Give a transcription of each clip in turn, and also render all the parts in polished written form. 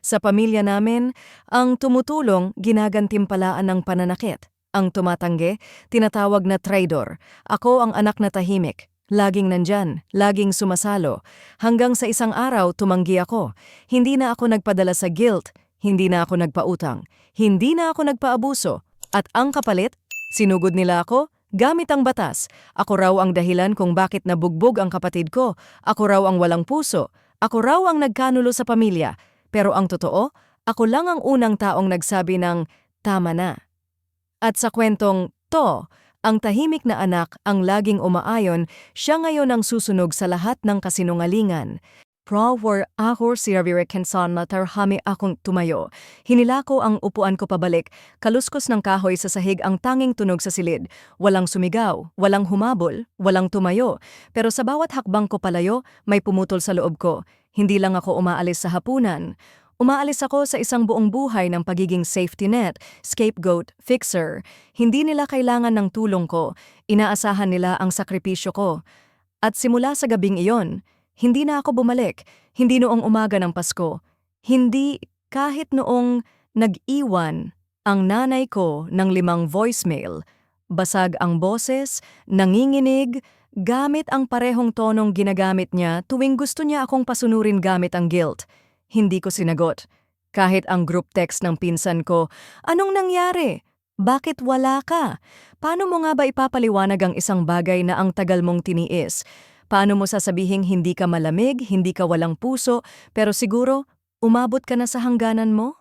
Sa pamilya namin, ang tumutulong ginagantimpalaan ng pananakit. Ang tumatanggi, tinatawag na traidor. Ako ang anak na tahimik. Laging nandyan, laging sumasalo. Hanggang sa isang araw, tumanggi ako. Hindi na ako nagpadala sa guilt, hindi na ako nagpautang, hindi na ako nagpaabuso. At ang kapalit, sinugod nila ako gamit ang batas. Ako raw ang dahilan kung bakit nabugbog ang kapatid ko. Ako raw ang walang puso. Ako raw ang nagkanulo sa pamilya. Pero ang totoo, ako lang ang unang taong nagsabi ng tama na. At sa kwentong to, ang tahimik na anak ang laging umaayon, siya ngayon ang susunog sa lahat ng kasinungalingan. Prower ako si Ravirekensan na tarhami akong tumayo. Hinila ko ang upuan ko pabalik, kaluskos ng kahoy sa sahig ang tanging tunog sa silid. Walang sumigaw, walang humabol, walang tumayo. Pero sa bawat hakbang ko palayo, may pumutol sa loob ko. Hindi lang ako umaalis sa hapunan. Umaalis ako sa isang buong buhay ng pagiging safety net, scapegoat, fixer. Hindi nila kailangan ng tulong ko, inaasahan nila ang sakripisyo ko. At simula sa gabing iyon, hindi na ako bumalik, hindi noong umaga ng Pasko. Hindi kahit noong nag-iwan ang nanay ko ng 5 voicemail. Basag ang boses, nanginginig, gamit ang parehong tonong ginagamit niya tuwing gusto niya akong pasunurin gamit ang guilt. Hindi ko sinagot. Kahit ang group text ng pinsan ko, anong nangyari? Bakit wala ka? Paano mo nga ba ipapaliwanag ang isang bagay na ang tagal mong tiniis? Paano mo sasabihing hindi ka malamig, hindi ka walang puso, pero siguro umabot ka na sa hangganan mo?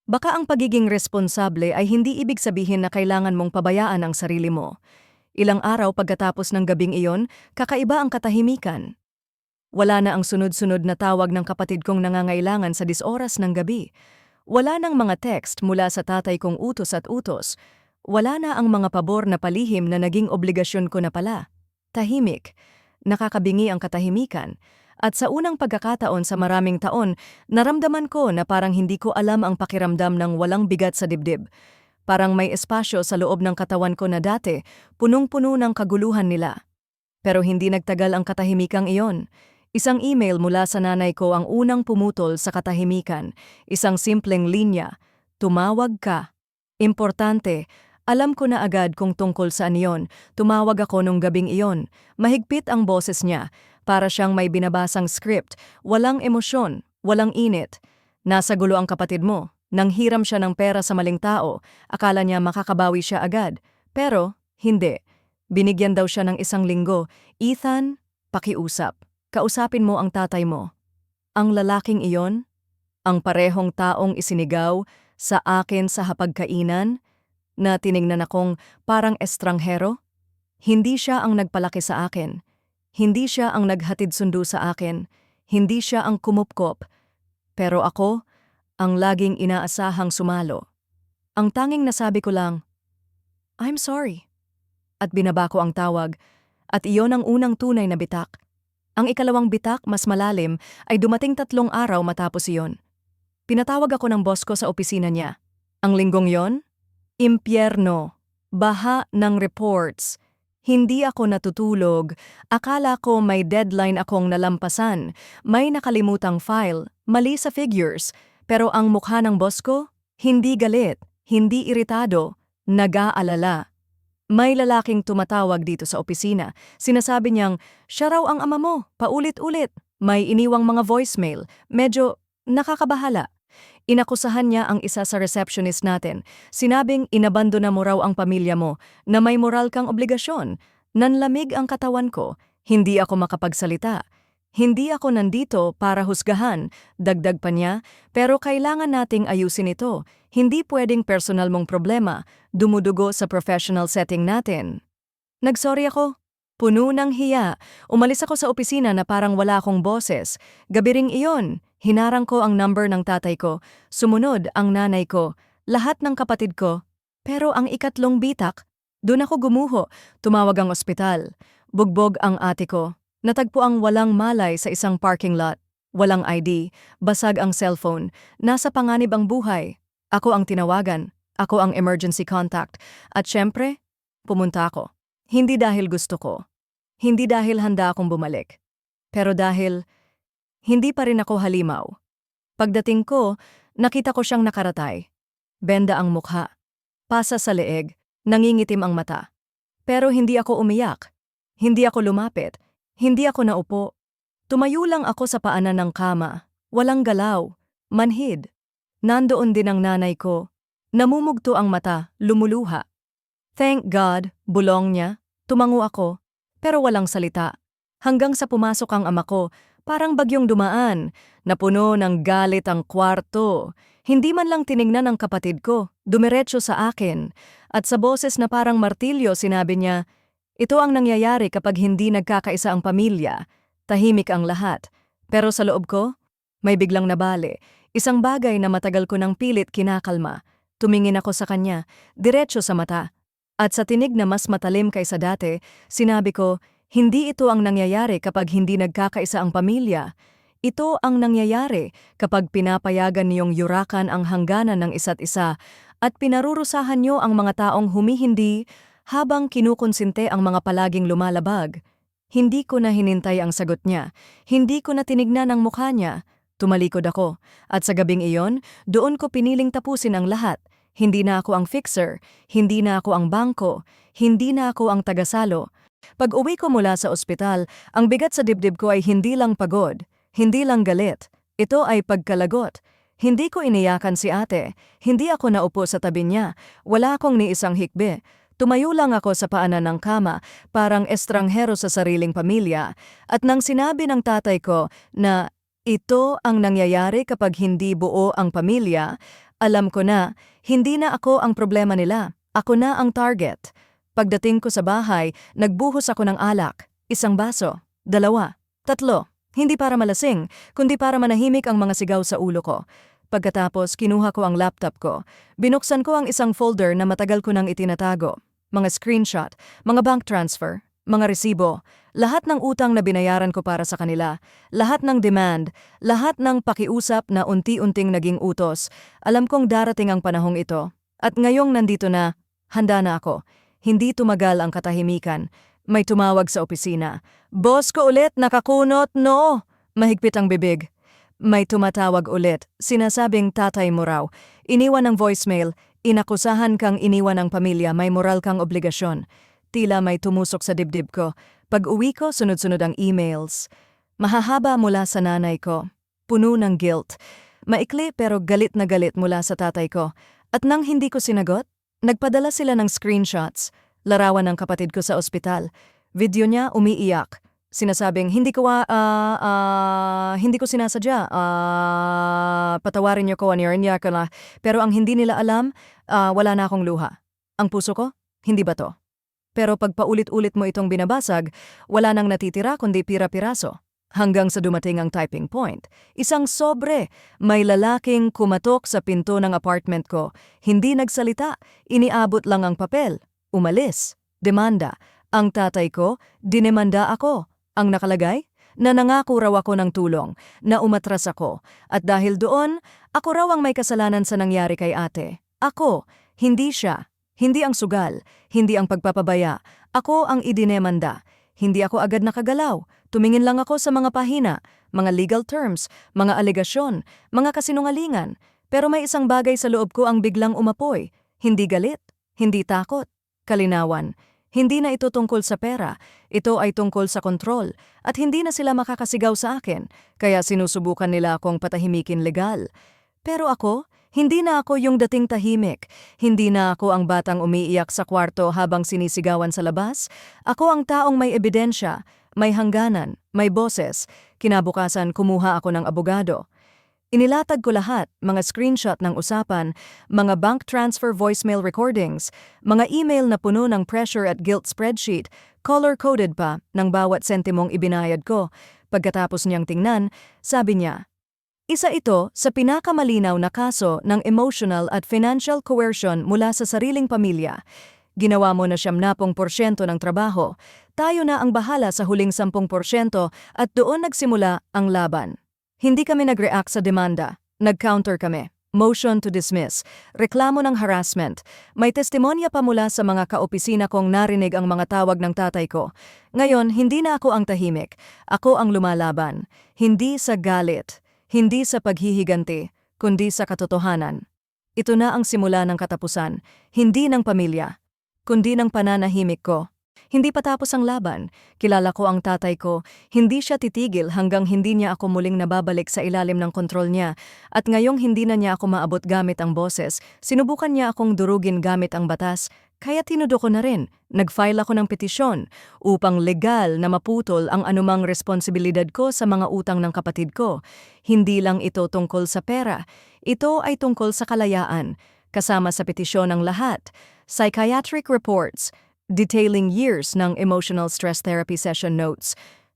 Baka ang pagiging responsable ay hindi ibig sabihin na kailangan mong pabayaan ang sarili mo. Ilang araw pagkatapos ng gabing iyon, kakaiba ang katahimikan. Wala na ang sunod-sunod na tawag ng kapatid kong nangangailangan sa 10 oras ng gabi. Wala nang mga text mula sa tatay kong utos at utos. Wala na ang mga pabor na palihim na naging obligasyon ko na pala. Tahimik. Nakakabingi ang katahimikan. At sa unang pagkakataon sa maraming taon, naramdaman ko na parang hindi ko alam ang pakiramdam ng walang bigat sa dibdib. Parang may espasyo sa loob ng katawan ko na dati, punong-puno ng kaguluhan nila. Pero hindi nagtagal ang katahimikang iyon. Isang email mula sa nanay ko ang unang pumutol sa katahimikan. Isang simpleng linya, tumawag ka. Importante, alam ko na agad kung tungkol saan iyon. Tumawag ako nung gabing iyon. Mahigpit ang boses niya, para siyang may binabasang script. Walang emosyon, walang init. Nasa gulo ang kapatid mo. Nanghiram siya ng pera sa maling tao. Akala niya makakabawi siya agad. Pero, hindi. Binigyan daw siya ng 1 linggo. Ethan, pakiusap. Kausapin mo ang tatay mo. Ang lalaking iyon, ang parehong taong isinigaw sa akin sa hapagkainan, na tiningnan akong parang estranghero, hindi siya ang nagpalaki sa akin. Hindi siya ang naghatid sundo sa akin. Hindi siya ang kumupkop. Pero ako, ang laging inaasahang sumalo. Ang tanging nasabi ko lang, I'm sorry. At binaba ko ang tawag, at iyon ang unang tunay na bitak. Ang ikalawang bitak, mas malalim, ay dumating 3 araw matapos iyon. Pinatawag ako ng boss ko sa opisina niya. Ang linggong yon? Impyerno. Baha ng reports. Hindi ako natutulog. Akala ko may deadline akong nalampasan. May nakalimutang file, mali sa figures. Pero ang mukha ng boss ko, hindi galit, hindi iritado, nag-aalala. May lalaking tumatawag dito sa opisina. Sinasabi niyang, siya raw ang ama mo, paulit-ulit. May iniwang mga voicemail, medyo nakakabahala. Inakusahan niya ang isa sa receptionist natin. Sinabing inabandona mo raw ang pamilya mo, na may moral kang obligasyon. Nanlamig ang katawan ko, hindi ako makapagsalita. Hindi ako nandito para husgahan, dagdag pa niya, pero kailangan nating ayusin ito. Hindi pwedeng personal mong problema, dumudugo sa professional setting natin. Nagsorry ako. Puno ng hiya. Umalis ako sa opisina na parang wala akong boses. Gabi ring iyon, hinarang ko ang number ng tatay ko. Sumunod ang nanay ko, lahat ng kapatid ko. Pero ang ikatlong bitak, doon ako gumuho, tumawag ang ospital. Bugbog ang ate ko. Natagpo ang walang malay sa isang parking lot. Walang ID, basag ang cellphone, nasa panganib ang buhay. Ako ang tinawagan, ako ang emergency contact. At syempre, pumunta ako. Hindi dahil gusto ko. Hindi dahil handa akong bumalik. Pero dahil hindi pa rin ako halimaw. Pagdating ko, nakita ko siyang nakaratay. Benda ang mukha, pasa sa leeg, nangingitim ang mata. Pero hindi ako umiyak. Hindi ako lumapit. Hindi ako naupo. Tumayo lang ako sa paanan ng kama. Walang galaw. Manhid. Nandoon din ang nanay ko. Namumugto ang mata, lumuluha. Thank God, bulong niya. Tumango ako. Pero walang salita. Hanggang sa pumasok ang ama ko, parang bagyong dumaan. Napuno ng galit ang kwarto. Hindi man lang tiningnan ng kapatid ko. Dumiretso sa akin. At sa boses na parang martilyo sinabi niya, ito ang nangyayari kapag hindi nagkakaisa ang pamilya. Tahimik ang lahat. Pero sa loob ko, may biglang nabali. Isang bagay na matagal ko nang pilit kinakalma. Tumingin ako sa kanya, diretso sa mata. At sa tinig na mas matalim kaysa dati, sinabi ko, hindi ito ang nangyayari kapag hindi nagkakaisa ang pamilya. Ito ang nangyayari kapag pinapayagan niyong yurakan ang hangganan ng isa't isa at pinarurusahan niyo ang mga taong humihindi habang kinukonsinte ang mga palaging lumalabag. Hindi ko na hinintay ang sagot niya. Hindi ko na tinignan ang mukha niya. Tumalikod ako. At sa gabing iyon, doon ko piniling tapusin ang lahat. Hindi na ako ang fixer. Hindi na ako ang bangko. Hindi na ako ang tagasalo. Pag-uwi ko mula sa ospital, ang bigat sa dibdib ko ay hindi lang pagod. Hindi lang galit. Ito ay pagkalagot. Hindi ko iniyakan si ate. Hindi ako naupo sa tabi niya. Wala akong ni isang hikbi. Tumayo lang ako sa paanan ng kama, parang estranghero sa sariling pamilya. At nang sinabi ng tatay ko na ito ang nangyayari kapag hindi buo ang pamilya, alam ko na, hindi na ako ang problema nila. Ako na ang target. Pagdating ko sa bahay, nagbuhos ako ng alak. 1 baso, 2, 3. Hindi para malasing, kundi para manahimik ang mga sigaw sa ulo ko. Pagkatapos, kinuha ko ang laptop ko. Binuksan ko ang isang folder na matagal ko nang itinatago. Mga screenshot, mga bank transfer, mga resibo, lahat ng utang na binayaran ko para sa kanila, lahat ng demand, lahat ng pakiusap na unti-unting naging utos. Alam kong darating ang panahong ito. At ngayong nandito na, handa na ako. Hindi tumagal ang katahimikan. May tumawag sa opisina. Boss ko ulit, nakakunot, no! Mahigpit ang bibig. May tumatawag ulit, sinasabing tatay mo raw. Iniwan ng voicemail, inakusahan kang iniwan ng pamilya, may moral kang obligasyon. Tila may tumusok sa dibdib ko. Pag-uwi ko, sunod-sunod ang emails. Mahahaba mula sa nanay ko. Puno ng guilt. Maikli pero galit na galit mula sa tatay ko. At nang hindi ko sinagot, nagpadala sila ng screenshots. Larawan ng kapatid ko sa ospital. Video niya umiiyak. Sinasabing, hindi ko sinasadya, patawarin niyo ko, niya ko na. Pero ang hindi nila alam, wala na akong luha. Ang puso ko, hindi ba to? Pero pag paulit-ulit mo itong binabasag, wala nang natitira kundi pira-piraso. Hanggang sa dumating ang typing point. Isang sobre, may lalaking kumatok sa pinto ng apartment ko. Hindi nagsalita, iniabot lang ang papel. Umalis, demanda. Ang tatay ko, dinemanda ako. Ang nakalagay? Na nangako raw ako ng tulong, na umatras ako. At dahil doon, ako raw ang may kasalanan sa nangyari kay ate. Ako, hindi siya. Hindi ang sugal, hindi ang pagpapabaya. Ako ang idinemanda. Hindi ako agad nakagalaw. Tumingin lang ako sa mga pahina, mga legal terms, mga alegasyon, mga kasinungalingan. Pero may isang bagay sa loob ko ang biglang umapoy. Hindi galit, hindi takot, kalinawan. Hindi na ito tungkol sa pera, ito ay tungkol sa kontrol, at hindi na sila makakasigaw sa akin, kaya sinusubukan nila akong patahimikin legal. Pero ako, hindi na ako yung dating tahimik, hindi na ako ang batang umiiyak sa kwarto habang sinisigawan sa labas. Ako ang taong may ebidensya, may hangganan, may boses. Kinabukasan kumuha ako ng abogado. Inilatag ko lahat, mga screenshot ng usapan, mga bank transfer voicemail recordings, mga email na puno ng pressure at guilt spreadsheet, color-coded pa ng bawat sentimong ibinayad ko. Pagkatapos niyang tingnan, sabi niya, isa ito sa pinakamalinaw na kaso ng emotional at financial coercion mula sa sariling pamilya. Ginawa mo na 70% ng trabaho. Tayo na ang bahala sa huling 10% at doon nagsimula ang laban. Hindi kami nag-react sa demanda. Nag-counter kami. Motion to dismiss. Reklamo ng harassment. May testimonya pa mula sa mga kaopisina kong narinig ang mga tawag ng tatay ko. Ngayon, hindi na ako ang tahimik. Ako ang lumalaban. Hindi sa galit. Hindi sa paghihiganti, kundi sa katotohanan. Ito na ang simula ng katapusan, hindi ng pamilya, kundi ng pananahimik ko. Hindi pa tapos ang laban. Kilala ko ang tatay ko. Hindi siya titigil hanggang hindi niya ako muling nababalik sa ilalim ng kontrol niya. At ngayong hindi na niya ako maabot gamit ang boses, sinubukan niya akong durugin gamit ang batas. Kaya tinudo ko na rin. Nag-file ako ng petisyon upang legal na maputol ang anumang responsibilidad ko sa mga utang ng kapatid ko. Hindi lang ito tungkol sa pera. Ito ay tungkol sa kalayaan. Kasama sa petisyon ang lahat. Psychiatric reports, detailing years ng emotional stress therapy session notes,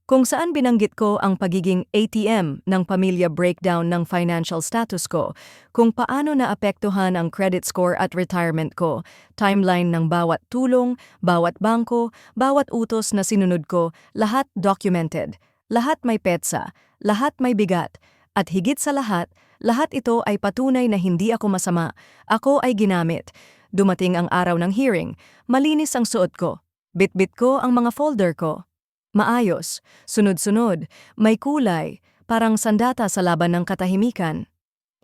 kung saan binanggit ko ang pagiging ATM ng pamilya breakdown ng financial status ko, kung paano naapektuhan ang credit score at retirement ko, timeline ng bawat tulong, bawat bangko, bawat utos na sinunod ko, lahat documented, lahat may petsa, lahat may bigat, at higit sa lahat ito ay patunay na hindi ako masama, ako ay ginamit. Dumating ang araw ng hearing, malinis ang suot ko. Bitbit ko ang mga folder ko. Maayos, sunod-sunod, may kulay, parang sandata sa laban ng katahimikan.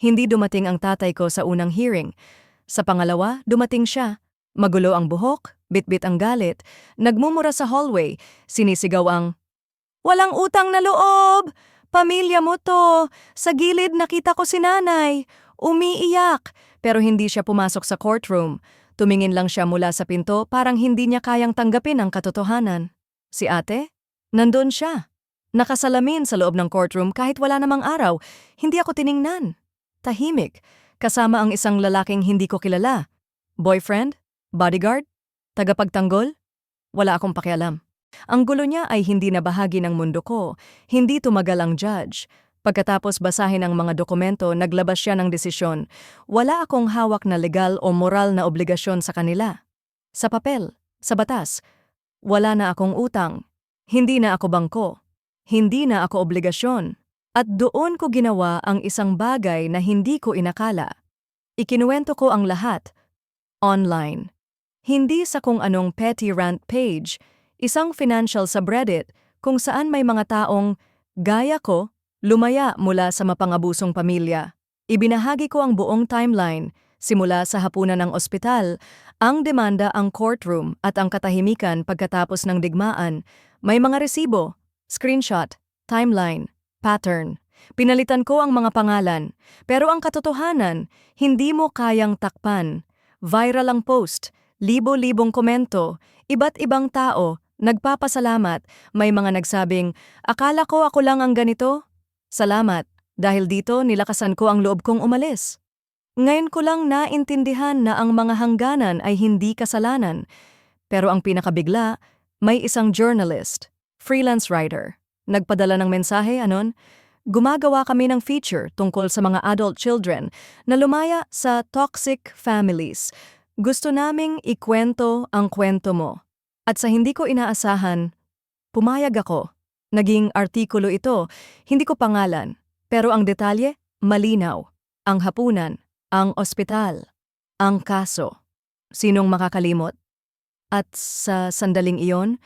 Hindi dumating ang tatay ko sa unang hearing. Sa pangalawa, dumating siya. Magulo ang buhok, bitbit ang galit, nagmumura sa hallway, sinisigaw ang, "Walang utang na loob! Pamilya mo to! Sa gilid nakita ko si nanay! Umiiyak!" Pero hindi siya pumasok sa courtroom. Tumingin lang siya mula sa pinto, parang hindi niya kayang tanggapin ang katotohanan. Si ate? Nandun siya. Nakasalamin sa loob ng courtroom kahit wala namang araw. Hindi ako tiningnan. Tahimik. Kasama ang isang lalaking hindi ko kilala. Boyfriend? Bodyguard? Tagapagtanggol? Wala akong pakialam. Ang gulo niya ay hindi na bahagi ng mundo ko. Hindi tumagal ang judge. Pagkatapos basahin ang mga dokumento, naglabas siya ng desisyon. Wala akong hawak na legal o moral na obligasyon sa kanila. Sa papel, sa batas, wala na akong utang. Hindi na ako bangko. Hindi na ako obligasyon. At doon ko ginawa ang isang bagay na hindi ko inakala. Ikinuwento ko ang lahat. Online. Hindi sa kung anong petty rant page, isang financial subreddit kung saan may mga taong, gaya ko, lumaya mula sa mapangabusong pamilya. Ibinahagi ko ang buong timeline, simula sa hapunan ng ospital, ang demanda, ang courtroom at ang katahimikan pagkatapos ng digmaan. May mga resibo, screenshot, timeline, pattern. Pinalitan ko ang mga pangalan, pero ang katotohanan, hindi mo kayang takpan. Viral ang post, libo-libong komento, iba't ibang tao, nagpapasalamat, may mga nagsabing, "Akala ko ako lang ang ganito?" Salamat, dahil dito nilakasan ko ang loob kong umalis. Ngayon ko lang naintindihan na ang mga hangganan ay hindi kasalanan. Pero ang pinakabigla, may isang journalist, freelance writer, nagpadala ng mensahe anon, gumagawa kami ng feature tungkol sa mga adult children na lumaya sa toxic families. Gusto naming ikwento ang kwento mo. At sa hindi ko inaasahan, pumayag ako. Naging artikulo ito, hindi ko pangalan, pero ang detalye, malinaw. Ang hapunan, ang ospital, ang kaso. Sinong makakalimot? At sa sandaling iyon,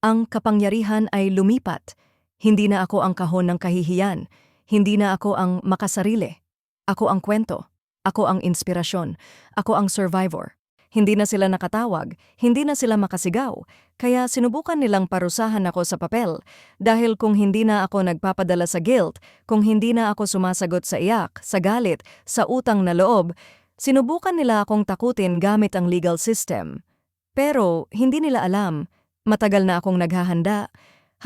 ang kapangyarihan ay lumipat. Hindi na ako ang kahon ng kahihiyan, hindi na ako ang makasarili. Ako ang kwento, ako ang inspirasyon, ako ang survivor. Hindi na sila nakatawag, hindi na sila makasigaw, kaya sinubukan nilang parusahan ako sa papel. Dahil kung hindi na ako nagpapadala sa guilt, kung hindi na ako sumasagot sa iyak, sa galit, sa utang na loob, sinubukan nila akong takutin gamit ang legal system. Pero hindi nila alam, matagal na akong naghahanda.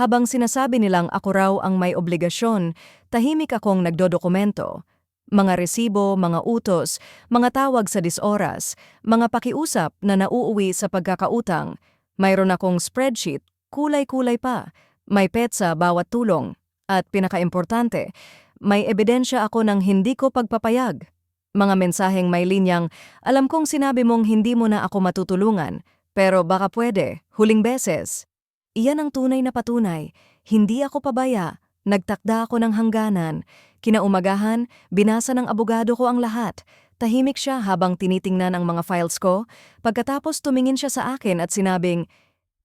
Habang sinasabi nilang ako raw ang may obligasyon, tahimik akong nagdodokumento. Mga resibo, mga utos, mga tawag sa disoras, mga pakiusap na nauuwi sa pagkakautang. Mayroon akong spreadsheet, kulay-kulay pa. May petsa bawat tulong. At pinakaimportante, may ebidensya ako ng hindi ko pagpapayag. Mga mensaheng may linyang, "Alam kong sinabi mong hindi mo na ako matutulungan, pero baka pwede, huling beses." Iyan ang tunay na patunay. Hindi ako pabaya. Nagtakda ako ng hangganan. Kinaumagahan, binasa ng abogado ko ang lahat. Tahimik siya habang tinitingnan ang mga files ko. Pagkatapos tumingin siya sa akin at sinabing,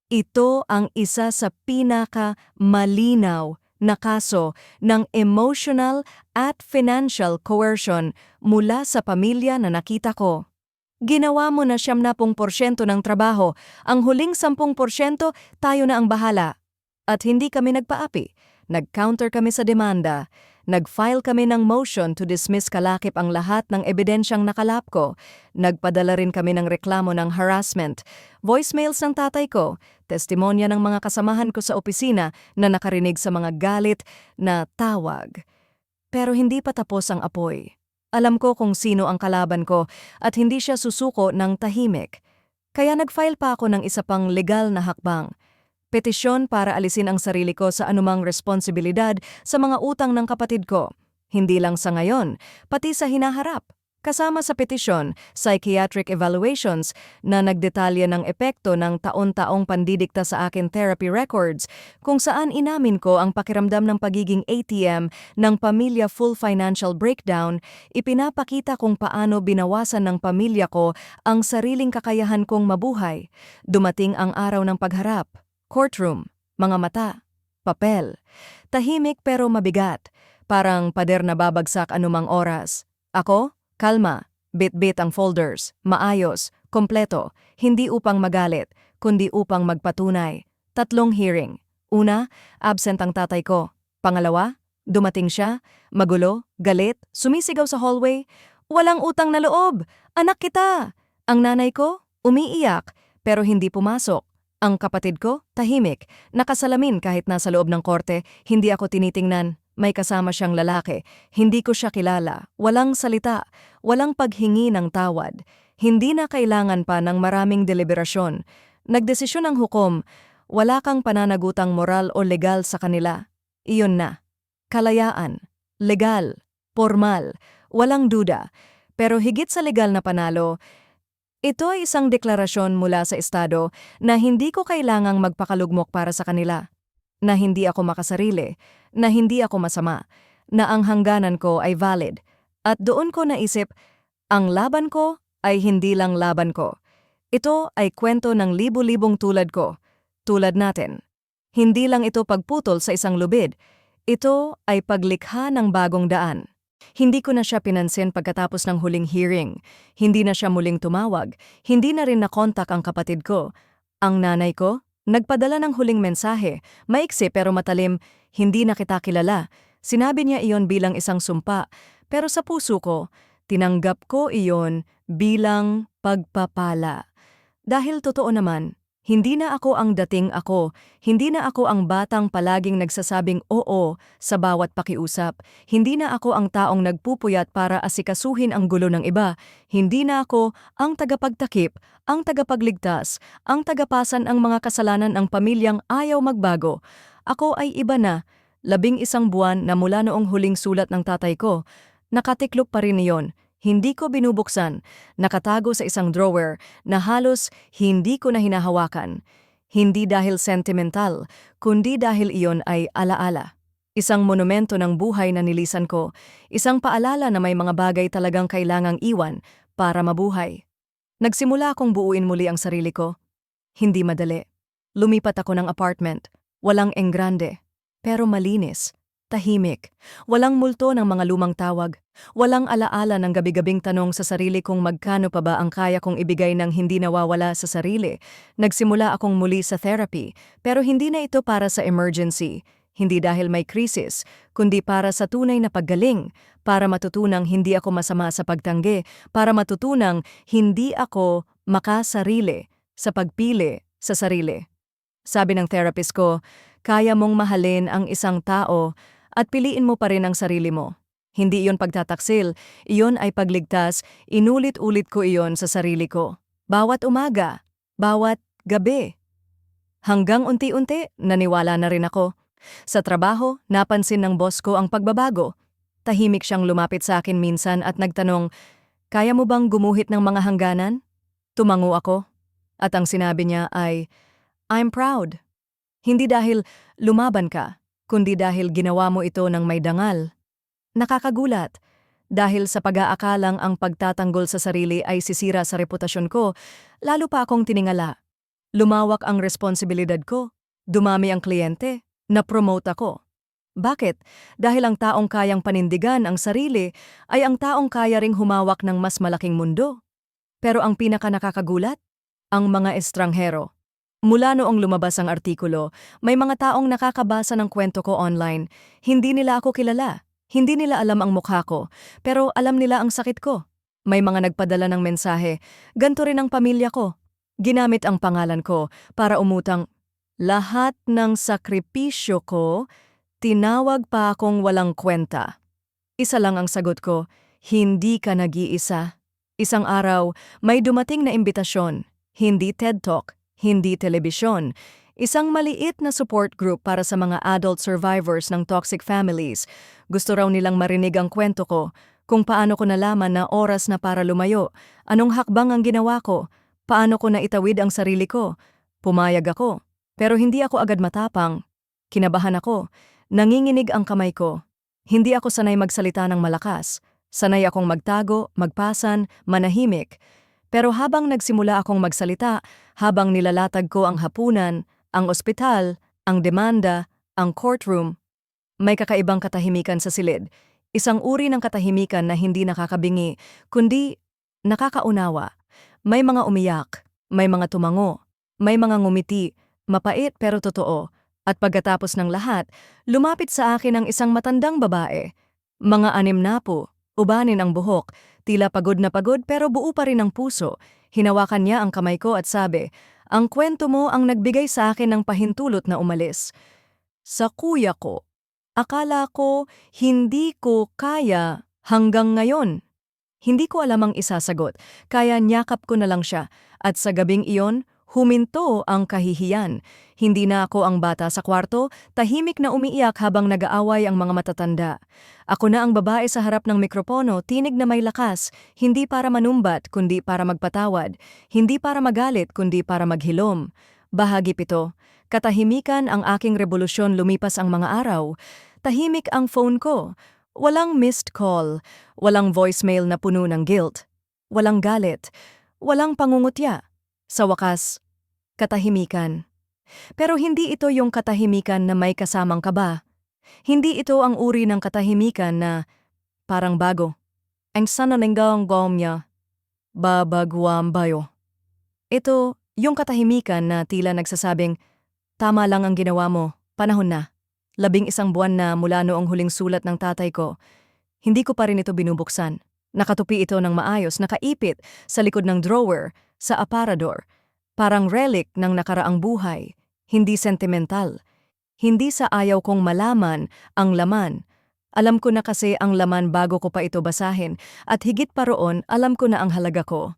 "Ito ang isa sa pinaka-malinaw na kaso ng emotional at financial coercion mula sa pamilya na nakita ko. Ginawa mo na 70% ng trabaho, ang huling 10% tayo na ang bahala. At hindi kami nagpaapi. Nag-counter kami sa demanda. Nag-file kami ng motion to dismiss kalakip ang lahat ng ebidensyang nakalap ko. Nagpadala rin kami ng reklamo ng harassment. Voicemails ng tatay ko, testimonya ng mga kasamahan ko sa opisina na nakarinig sa mga galit na tawag. Pero hindi pa tapos ang apoy. Alam ko kung sino ang kalaban ko at hindi siya susuko ng tahimik. Kaya nag-file pa ako ng isa pang legal na hakbang. Petisyon para alisin ang sarili ko sa anumang responsibilidad sa mga utang ng kapatid ko. Hindi lang sa ngayon, pati sa hinaharap. Kasama sa petisyon, psychiatric evaluations na nagdetalye ng epekto ng taon-taong pandidikta sa akin therapy records kung saan inamin ko ang pakiramdam ng pagiging ATM ng pamilya full financial breakdown, ipinapakita kung paano binawasan ng pamilya ko ang sariling kakayahan kong mabuhay. Dumating ang araw ng pagharap. Courtroom, mga mata, papel. Tahimik pero mabigat, parang pader na babagsak anumang oras. Ako? Kalma, bit-bit ang folders, maayos, kompleto, hindi upang magalit, kundi upang magpatunay. 3 hearing. Una, absent ang tatay ko. Pangalawa, dumating siya, magulo, galit, sumisigaw sa hallway. Walang utang na loob, anak kita. Ang nanay ko, umiiyak, pero hindi pumasok. Ang kapatid ko, tahimik, nakasalamin kahit nasa loob ng korte, hindi ako tinitingnan. May kasama siyang lalaki, hindi ko siya kilala, walang salita, walang paghingi ng tawad. Hindi na kailangan pa ng maraming deliberasyon. Nagdesisyon ang hukom, wala kang pananagutang moral o legal sa kanila. Iyon na. Kalayaan, legal, formal, walang duda. Pero higit sa legal na panalo, ito ay isang deklarasyon mula sa Estado na hindi ko kailangang magpakalugmok para sa kanila. Na hindi ako makasarili, na hindi ako masama, na ang hangganan ko ay valid. At doon ko naisip, ang laban ko ay hindi lang laban ko. Ito ay kwento ng libu-libong tulad ko, tulad natin. Hindi lang ito pagputol sa isang lubid, ito ay paglikha ng bagong daan. Hindi ko na siya pinansin pagkatapos ng huling hearing, hindi na siya muling tumawag, hindi na rin nakontak ang kapatid ko. Ang nanay ko, nagpadala ng huling mensahe, maiksi pero matalim, hindi na kita kilala. Sinabi niya iyon bilang isang sumpa, pero sa puso ko, tinanggap ko iyon bilang pagpapala. Dahil totoo naman, hindi na ako ang dating ako, hindi na ako ang batang palaging nagsasabing oo sa bawat pakiusap, hindi na ako ang taong nagpupuyat para asikasuhin ang gulo ng iba, hindi na ako ang tagapagtakip, ang tagapagligtas, ang tagapasan ang mga kasalanan ng pamilyang ayaw magbago. Ako ay iba na, 11 buwan na mula noong huling sulat ng tatay ko, nakatiklop pa rin iyon. Hindi ko binubuksan, nakatago sa isang drawer na halos hindi ko na hinahawakan. Hindi dahil sentimental, kundi dahil iyon ay alaala. Isang monumento ng buhay na nilisan ko, isang paalala na may mga bagay talagang kailangang iwan para mabuhay. Nagsimula akong buuin muli ang sarili ko. Hindi madali. Lumipat ako ng apartment, walang enggrande, pero malinis. Tahimik, walang multo ng mga lumang tawag, walang alaala ng gabi-gabing tanong sa sarili kung magkano pa ba ang kaya kong ibigay ng hindi nawawala sa sarili. Nagsimula akong muli sa therapy, pero hindi na ito para sa emergency, hindi dahil may krisis, kundi para sa tunay na paggaling, para matutunang hindi ako masama sa pagtanggi, para matutunang hindi ako makasarili sa pagpili sa sarili. Sabi ng therapist ko, kaya mong mahalin ang isang tao at piliin mo pa rin ang sarili mo. Hindi iyon pagtataksil, iyon ay pagligtas, inulit-ulit ko iyon sa sarili ko. Bawat umaga, bawat gabi. Hanggang unti-unti, naniwala na rin ako. Sa trabaho, napansin ng boss ko ang pagbabago. Tahimik siyang lumapit sa akin minsan at nagtanong, kaya mo bang gumuhit ng mga hangganan? Tumango ako. At ang sinabi niya ay, I'm proud. Hindi dahil lumaban ka, kundi dahil ginawa mo ito ng may dangal. Nakakagulat, dahil sa pag-aakalang ang pagtatanggol sa sarili ay sisira sa reputasyon ko, lalo pa akong tiningala. Lumawak ang responsibilidad ko, dumami ang kliyente, na-promote ako. Bakit? Dahil ang taong kayang panindigan ang sarili ay ang taong kaya ring humawak ng mas malaking mundo. Pero ang pinaka-nakakagulat? Ang mga estranghero. Mula noong lumabas ang artikulo, may mga taong nakakabasa ng kwento ko online. Hindi nila ako kilala. Hindi nila alam ang mukha ko, pero alam nila ang sakit ko. May mga nagpadala ng mensahe, ganito rin ang pamilya ko. Ginamit ang pangalan ko para umutang. Lahat ng sakripisyo ko, tinawag pa akong walang kwenta. Isa lang ang sagot ko, hindi ka nag-iisa. Isang araw, may dumating na imbitasyon. Hindi TED Talk, hindi telebisyon. Isang maliit na support group para sa mga adult survivors ng toxic families. Gusto raw nilang marinig ang kwento ko, kung paano ko nalaman na oras na para lumayo, anong hakbang ang ginawa ko, paano ko naitawid ang sarili ko. Pumayag ako, pero hindi ako agad matapang. Kinabahan ako, nanginginig ang kamay ko. Hindi ako sanay magsalita ng malakas. Sanay akong magtago, magpasan, manahimik. Pero habang nagsimula akong magsalita, habang nilalatag ko ang hapunan, ang ospital, ang demanda, ang courtroom, may kakaibang katahimikan sa silid. Isang uri ng katahimikan na hindi nakakabingi, kundi nakakaunawa. May mga umiyak, may mga tumango, may mga ngumiti, mapait pero totoo. At pagkatapos ng lahat, lumapit sa akin ang isang matandang babae. Mga 60, ubanin ang buhok, tila pagod na pagod pero buo pa rin ang puso. Hinawakan niya ang kamay ko at sabi, "Ang kwento mo ang nagbigay sa akin ng pahintulot na umalis." Sa kuya ko, akala ko hindi ko kaya hanggang ngayon. Hindi ko alam ang isasagot, kaya niyakap ko na lang siya. At sa gabing iyon, huminto ang kahihiyan. Hindi na ako ang bata sa kwarto, tahimik na umiiyak habang nag-aaway ang mga matatanda. Ako na ang babae sa harap ng mikropono, tinig na may lakas, hindi para manumbat, kundi para magpatawad. Hindi para magalit, kundi para maghilom. Bahagi 7. Katahimikan ang aking revolusyon, lumipas ang mga araw. Tahimik ang phone ko. Walang missed call, walang voicemail na puno ng guilt, walang galit, walang pangungutya. Sa wakas, katahimikan. Pero hindi ito yung katahimikan na may kasamang kaba. Hindi ito ang uri ng katahimikan na parang bago. Ang sananinggang gom niya, babagwam bayo. Ito yung katahimikan na tila nagsasabing, tama lang ang ginawa mo, panahon na. 11 buwan na mula noong huling sulat ng tatay ko, hindi ko pa rin ito binubuksan. Nakatupi ito ng maayos, nakaipit sa likod ng drawer, sa aparador. Parang relic ng nakaraang buhay, hindi sentimental. Hindi sa ayaw kong malaman ang laman. Alam ko na kasi ang laman bago ko pa ito basahin, at higit pa roon alam ko na ang halaga ko.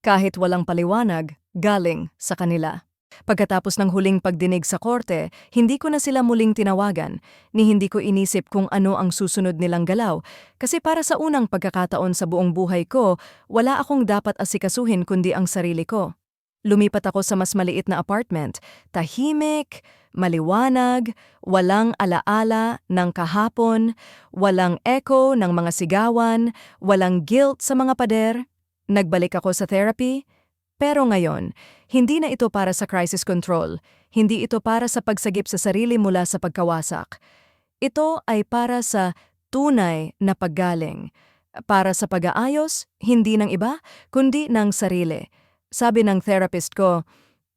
Kahit walang paliwanag, galing sa kanila. Pagkatapos ng huling pagdinig sa korte, hindi ko na sila muling tinawagan, ni hindi ko inisip kung ano ang susunod nilang galaw, kasi para sa unang pagkakataon sa buong buhay ko, wala akong dapat asikasuhin kundi ang sarili ko. Lumipat ako sa mas maliit na apartment, tahimik, maliwanag, walang alaala ng kahapon, walang echo ng mga sigawan, walang guilt sa mga pader. Nagbalik ako sa therapy. Pero ngayon, hindi na ito para sa crisis control, hindi ito para sa pagsagip sa sarili mula sa pagkawasak. Ito ay para sa tunay na paggaling, para sa pag-aayos, hindi ng iba, kundi ng sarili. Sabi ng therapist ko,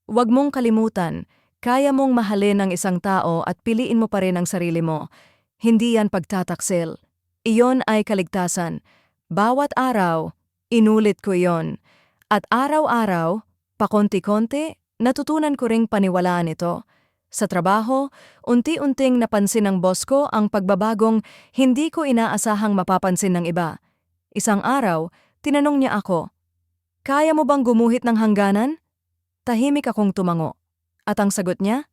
"Huwag mong kalimutan, kaya mong mahalin ang isang tao at piliin mo pa rin ang sarili mo. Hindi yan pagtataksil. Iyon ay kaligtasan. Bawat araw, inulit ko iyon. At araw-araw, pakonti-konti, natutunan ko ring paniwalaan ito. Sa trabaho, unti-unting napansin ng boss ko ang pagbabagong hindi ko inaasahang mapapansin ng iba. Isang araw, tinanong niya ako, "Kaya mo bang gumuhit ng hangganan?" Tahimik akong tumango. At ang sagot niya,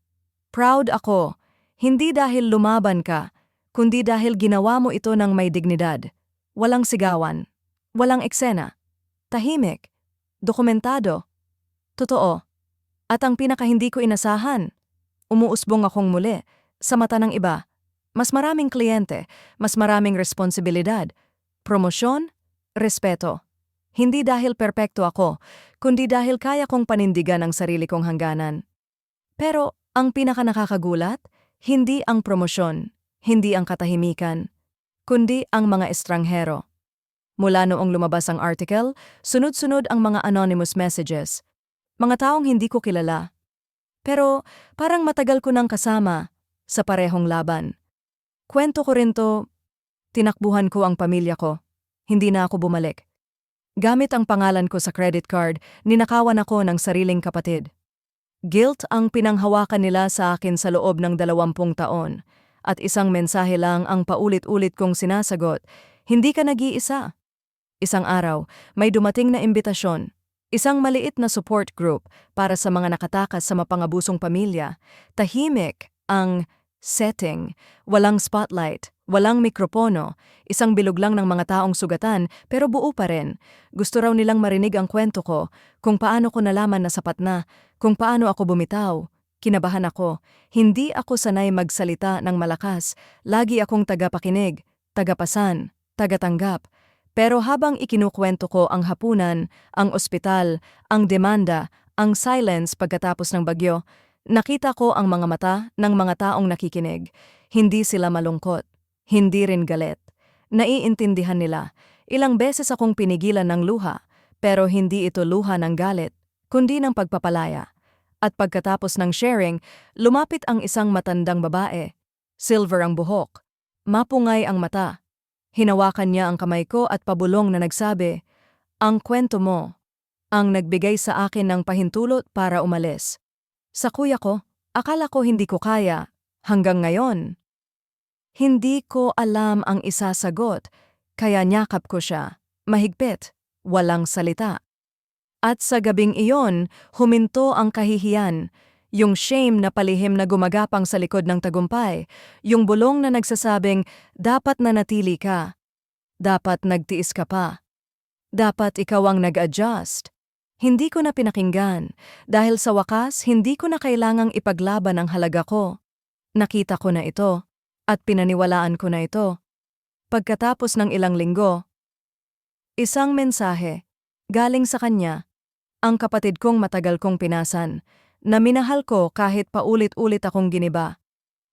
"Proud ako, hindi dahil lumaban ka, kundi dahil ginawa mo ito ng may dignidad. Walang sigawan, walang eksena. Tahimik. Dokumentado. Totoo. At ang pinaka-hindi ko inasahan, umuusbong akong muli sa mata ng iba. Mas maraming kliyente, mas maraming responsibilidad, promosyon, respeto. Hindi dahil perpekto ako, kundi dahil kaya kong panindigan ang sarili kong hangganan. Pero ang pinaka-nakakagulat, hindi ang promosyon, hindi ang katahimikan, kundi ang mga estranghero. Mula noong lumabas ang article, sunod-sunod ang mga anonymous messages. Mga taong hindi ko kilala. Pero parang matagal ko nang kasama sa parehong laban. Kwento ko rin to, tinakbuhan ko ang pamilya ko. Hindi na ako bumalik. Gamit ang pangalan ko sa credit card, ninakawan ako ng sariling kapatid. Guilt ang pinanghawakan nila sa akin sa loob ng 20 taon. At isang mensahe lang ang paulit-ulit kong sinasagot, hindi ka nag-iisa. Isang araw, may dumating na imbitasyon. Isang maliit na support group para sa mga nakatakas sa mapangabusong pamilya. Tahimik ang setting, walang spotlight, walang mikropono, isang bilog lang ng mga taong sugatan pero buo pa rin. Gusto raw nilang marinig ang kwento ko, kung paano ko nalaman na sapat na, kung paano ako bumitaw. Kinabahan ako, hindi ako sanay magsalita ng malakas, lagi akong tagapakinig, tagapasan, tagatanggap. Pero habang ikinukwento ko ang hapunan, ang ospital, ang demanda, ang silence pagkatapos ng bagyo, nakita ko ang mga mata ng mga taong nakikinig. Hindi sila malungkot, hindi rin galit. Naiintindihan nila. Ilang beses akong pinigilan ng luha, pero hindi ito luha ng galit, kundi ng pagpapalaya. At pagkatapos ng sharing, lumapit ang isang matandang babae. Silver ang buhok, mapungay ang mata. Hinawakan niya ang kamay ko at pabulong na nagsabi, "Ang kwento mo, ang nagbigay sa akin ng pahintulot para umalis." Sa kuya ko, akala ko hindi ko kaya. Hanggang ngayon, hindi ko alam ang isasagot, kaya nyakap ko siya. Mahigpit, walang salita. At sa gabing iyon, huminto ang kahihiyan. Yung shame na palihim na gumagapang sa likod ng tagumpay, yung bulong na nagsasabing, dapat nanatili ka, dapat nagtiis ka pa, dapat ikaw ang nag-adjust. Hindi ko na pinakinggan, dahil sa wakas hindi ko na kailangang ipaglaban ang halaga ko. Nakita ko na ito, at pinaniwalaan ko na ito. Pagkatapos ng ilang linggo, isang mensahe, galing sa kanya, ang kapatid kong matagal kong pinasan, na minahal ko kahit paulit-ulit akong giniba.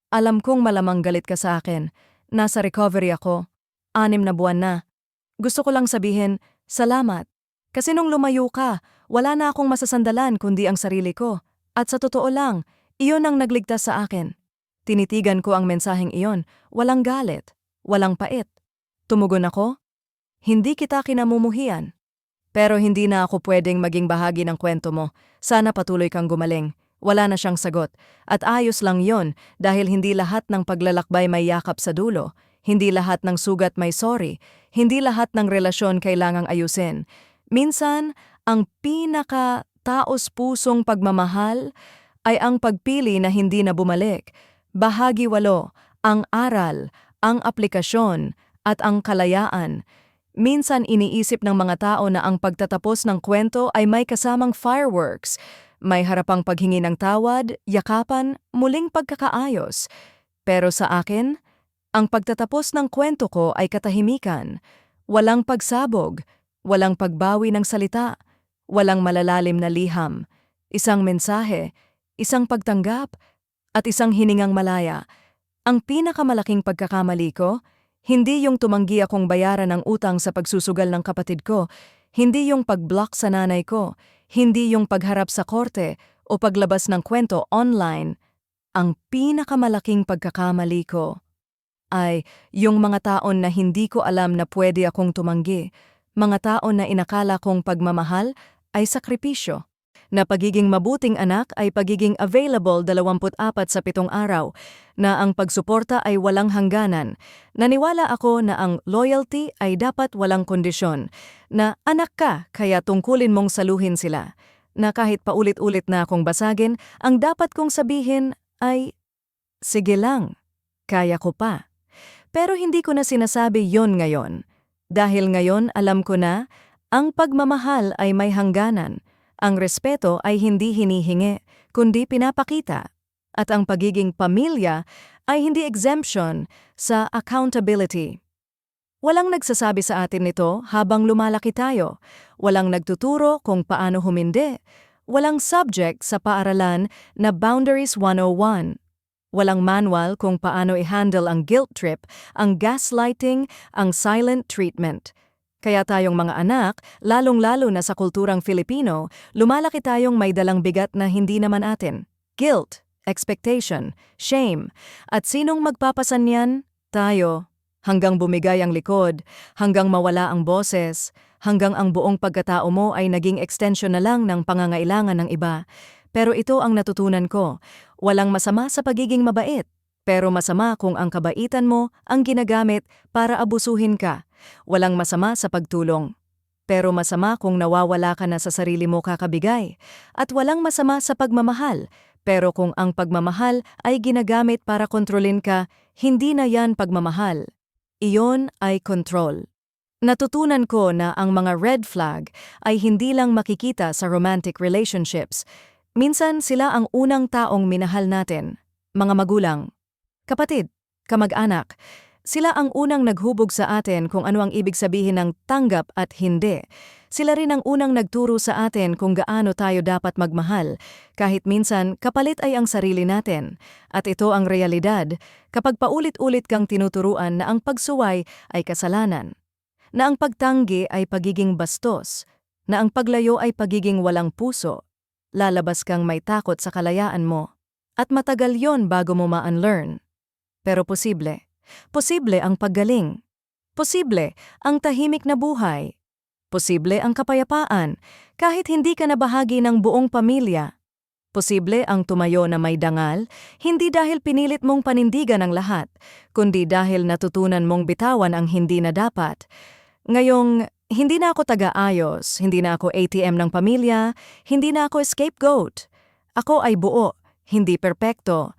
Alam kong malamang galit ka sa akin. Nasa recovery ako. 6 na buwan na. Gusto ko lang sabihin, salamat. Kasi nung lumayo ka, wala na akong masasandalan kundi ang sarili ko. At sa totoo lang, iyon ang nagligtas sa akin. Tinitigan ko ang mensaheng iyon, walang galit, walang pait. Tumugon ako, hindi kita kinamumuhian. Pero hindi na ako pwedeng maging bahagi ng kwento mo. Sana patuloy kang gumaling. Wala na siyang sagot. At ayos lang yon dahil hindi lahat ng paglalakbay may yakap sa dulo. Hindi lahat ng sugat may sorry. Hindi lahat ng relasyon kailangang ayusin. Minsan, ang pinaka-taos-pusong pagmamahal ay ang pagpili na hindi na bumalik. Bahagi 8, ang aral, ang aplikasyon, at ang kalayaan. Minsan iniisip ng mga tao na ang pagtatapos ng kwento ay may kasamang fireworks, may harapang paghingi ng tawad, yakapan, muling pagkakaayos. Pero sa akin, ang pagtatapos ng kwento ko ay katahimikan. Walang pagsabog, walang pagbawi ng salita, walang malalalim na liham. Isang mensahe, isang pagtanggap, at isang hiningang malaya. Ang pinakamalaking pagkakamali ko, hindi yung tumanggi akong bayaran ng utang sa pagsusugal ng kapatid ko, hindi yung pag-block sa nanay ko, hindi yung pagharap sa korte o paglabas ng kwento online. Ang pinakamalaking pagkakamali ko ay yung mga taon na hindi ko alam na pwede akong tumanggi, mga taon na inakala kong pagmamahal ay sakripisyo, na pagiging mabuting anak ay pagiging available 24 sa 7 araw, na ang pagsuporta ay walang hangganan. Naniwala ako na ang loyalty ay dapat walang kondisyon, na anak ka kaya tungkulin mong saluhin sila, na kahit paulit-ulit na akong basagin, ang dapat kong sabihin ay, sige lang, kaya ko pa. Pero hindi ko na sinasabi yon ngayon, dahil ngayon alam ko na ang pagmamahal ay may hangganan. Ang respeto ay hindi hinihingi, kundi pinapakita. At ang pagiging pamilya ay hindi exemption sa accountability. Walang nagsasabi sa atin nito habang lumalaki tayo. Walang nagtuturo kung paano humindi. Walang subject sa paaralan na Boundaries 101. Walang manual kung paano i-handle ang guilt trip, ang gaslighting, ang silent treatment. Kaya tayong mga anak, lalong-lalo na sa kulturang Filipino, lumalaki tayong may dalang bigat na hindi naman atin. Guilt, expectation, shame. At sinong magpapasan yan? Tayo. Hanggang bumigay ang likod, hanggang mawala ang boses, hanggang ang buong pagkatao mo ay naging extension na lang ng pangangailangan ng iba. Pero ito ang natutunan ko, walang masama sa pagiging mabait, pero masama kung ang kabaitan mo ang ginagamit para abusuhin ka. Walang masama sa pagtulong, pero masama kung nawawala ka na sa sarili mo kakabigay. At walang masama sa pagmamahal, pero kung ang pagmamahal ay ginagamit para kontrolin ka, hindi na yan pagmamahal. Iyon ay control. Natutunan ko na ang mga red flag ay hindi lang makikita sa romantic relationships. Minsan sila ang unang taong minahal natin, mga magulang, kapatid, kamag-anak. Sila ang unang naghubog sa atin kung ano ang ibig sabihin ng tanggap at hindi. Sila rin ang unang nagturo sa atin kung gaano tayo dapat magmahal, kahit minsan kapalit ay ang sarili natin. At ito ang realidad kapag paulit-ulit kang tinuturuan na ang pagsuway ay kasalanan, na ang pagtanggi ay pagiging bastos, na ang paglayo ay pagiging walang puso. Lalabas kang may takot sa kalayaan mo. At matagal yon bago mo ma-unlearn. Pero posible. Posible ang paggaling. Posible ang tahimik na buhay. Posible ang kapayapaan, kahit hindi ka na bahagi ng buong pamilya. Posible ang tumayo na may dangal, hindi dahil pinilit mong panindigan ang lahat, kundi dahil natutunan mong bitawan ang hindi na dapat. Ngayong, hindi na ako taga-ayos, hindi na ako ATM ng pamilya, hindi na ako scapegoat. Ako ay buo, hindi perpekto.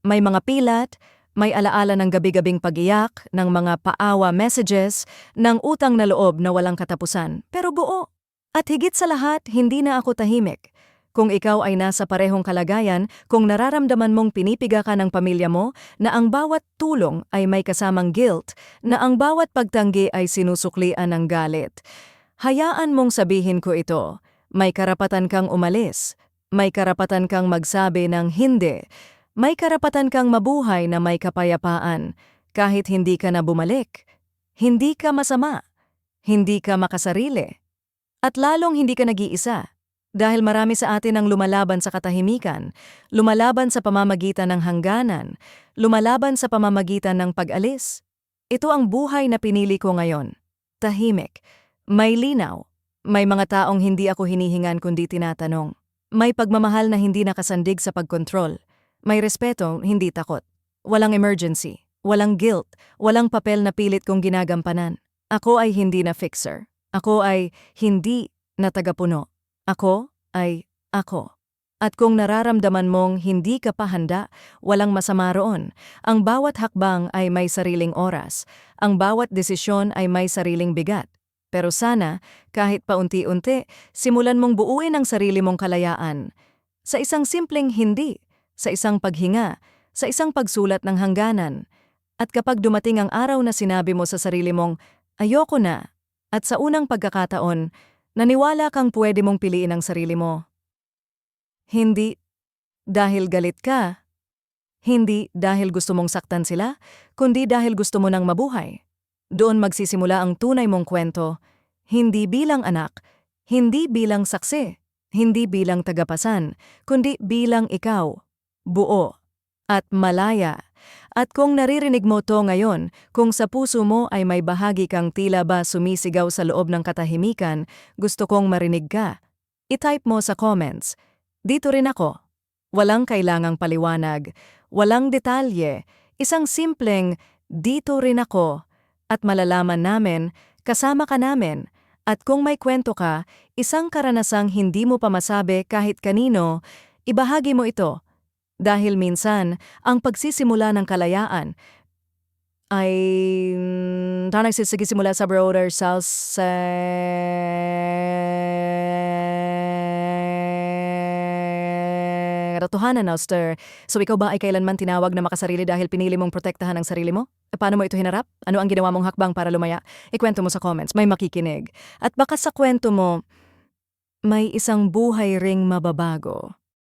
May mga pilat, may alaala ng gabi-gabing pag-iyak, ng mga paawa messages, ng utang na loob na walang katapusan, pero buo. At higit sa lahat, hindi na ako tahimik. Kung ikaw ay nasa parehong kalagayan, kung nararamdaman mong pinipiga ka ng pamilya mo, na ang bawat tulong ay may kasamang guilt, na ang bawat pagtanggi ay sinusuklian ng galit, hayaan mong sabihin ko ito, may karapatan kang umalis, may karapatan kang magsabi ng hindi, may karapatan kang mabuhay na may kapayapaan, kahit hindi ka na bumalik. Hindi ka masama, hindi ka makasarili, at lalong hindi ka nag-iisa. Dahil marami sa atin ang lumalaban sa katahimikan, lumalaban sa pamamagitan ng hangganan, lumalaban sa pamamagitan ng pag-alis. Ito ang buhay na pinili ko ngayon. Tahimik, may linaw, may mga taong hindi ako hinihingan kundi tinatanong. May pagmamahal na hindi nakasandig sa pagkontrol, may respeto, hindi takot. Walang emergency, walang guilt, walang papel na pilit kong ginagampanan. Ako ay hindi na fixer. Ako ay hindi na tagapuno. Ako ay ako. At kung nararamdaman mong hindi ka pa handa, walang masama roon. Ang bawat hakbang ay may sariling oras. Ang bawat desisyon ay may sariling bigat. Pero sana, kahit paunti-unti, simulan mong buuin ang sarili mong kalayaan. Sa isang simpleng hindi, sa isang paghinga, sa isang pagsulat ng hangganan. At kapag dumating ang araw na sinabi mo sa sarili mong, ayoko na, at sa unang pagkakataon, naniwala kang pwede mong piliin ang sarili mo. Hindi dahil galit ka, hindi dahil gusto mong saktan sila, kundi dahil gusto mo nang mabuhay. Doon magsisimula ang tunay mong kwento, hindi bilang anak, hindi bilang saksi, hindi bilang tagapasan, kundi bilang ikaw, buo at malaya. At kung naririnig mo to ngayon, kung sa puso mo ay may bahagi kang tila ba sumisigaw sa loob ng katahimikan, gusto kong marinig ka. I-type mo sa comments, dito rin ako. Walang kailangang paliwanag, walang detalye, isang simpleng, dito rin ako. At malalaman namin, kasama ka namin. At kung may kwento ka, isang karanasang hindi mo pa masabi kahit kanino, ibahagi mo ito. Dahil minsan, ang pagsisimula ng kalayaan ay nagsisimula sa broader cells sa katotohanan, Auster. So ikaw ba ay kailanman tinawag na makasarili dahil pinili mong protektahan ang sarili mo? Paano mo ito hinarap? Ano ang ginawa mong hakbang para lumaya? Ikwento mo sa comments, may makikinig. At baka sa kwento mo, may isang buhay ring mababago.